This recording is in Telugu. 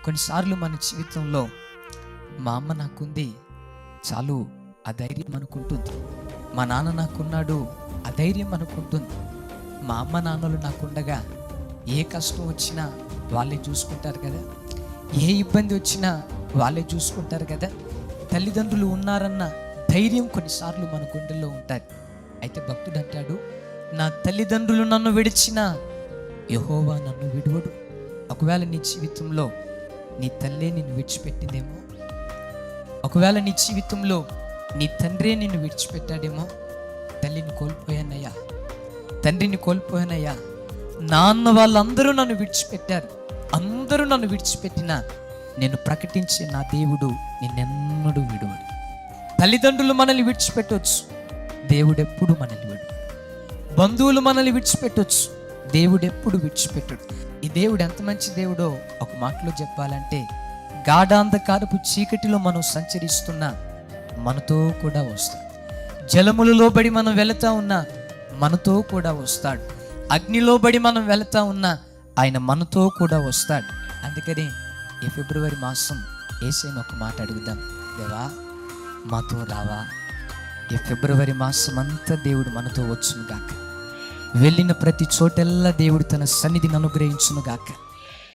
కొన్నిసార్లు మన జీవితంలో మా అమ్మ నాకుంది చాలు ఆ ధైర్యం అనుకుంటుంది, మా నాన్న నాకున్నాడు ఆ ధైర్యం అనుకుంటుంది. మా అమ్మ నాన్నలు నాకుండగా ఏ కష్టం వచ్చినా వాళ్ళే చూసుకుంటారు కదా, ఏ ఇబ్బంది వచ్చినా వాళ్ళే చూసుకుంటారు కదా. తల్లిదండ్రులు ఉన్నారన్న ధైర్యం కొన్నిసార్లు మన గుండెల్లో ఉంటుంది. అయితే భక్తుడు అంటాడు, నా తల్లిదండ్రులు నన్ను విడిచినా యెహోవా నన్ను విడువడు. ఒకవేళ నీ జీవితంలో నీ తల్లే నిన్ను విడిచిపెట్టిందేమో, ఒకవేళ నీ జీవితంలో నీ తండ్రే నిన్ను విడిచిపెట్టాడేమో. తల్లిని కోల్పోయానయ్యా, తండ్రిని కోల్పోయానయ్యా, నాన్న వాళ్ళందరూ నన్ను విడిచిపెట్టారు, అందరూ నన్ను విడిచిపెట్టినా నేను ప్రకటించే నా దేవుడు నిన్నెన్నడూ విడువడు. తల్లిదండ్రులు మనల్ని విడిచిపెట్టవచ్చు, దేవుడు ఎప్పుడు మనల్ని విడువడు. బంధువులు మనల్ని విడిచిపెట్టవచ్చు, దేవుడు ఎప్పుడు విడిచిపెట్టడు. ఈ దేవుడు ఎంత మంచి దేవుడో ఒక మాటలో చెప్పాలంటే, గాఢాంధకారపు చీకటిలో మనం సంచరిస్తున్నా మనతో కూడా వస్తాడు. జలములలో బడి మనం వెళతా ఉన్నా మనతో కూడా వస్తాడు. అగ్నిలో బడి మనం వెళతా ఉన్నా ఆయన మనతో కూడా వస్తాడు. అందుకని ఈ ఫిబ్రవరి మాసం యేసయ్యను ఒక మాట అడుగుదాం, దేవా మాతో రావా. ఈ ఫిబ్రవరి మాసం అంతా దేవుడు మనతో వచ్చును గాక, వెళ్ళిన ప్రతి చోటెల్లా దేవుడు తన సన్నిధిని అనుగ్రహించును గాక.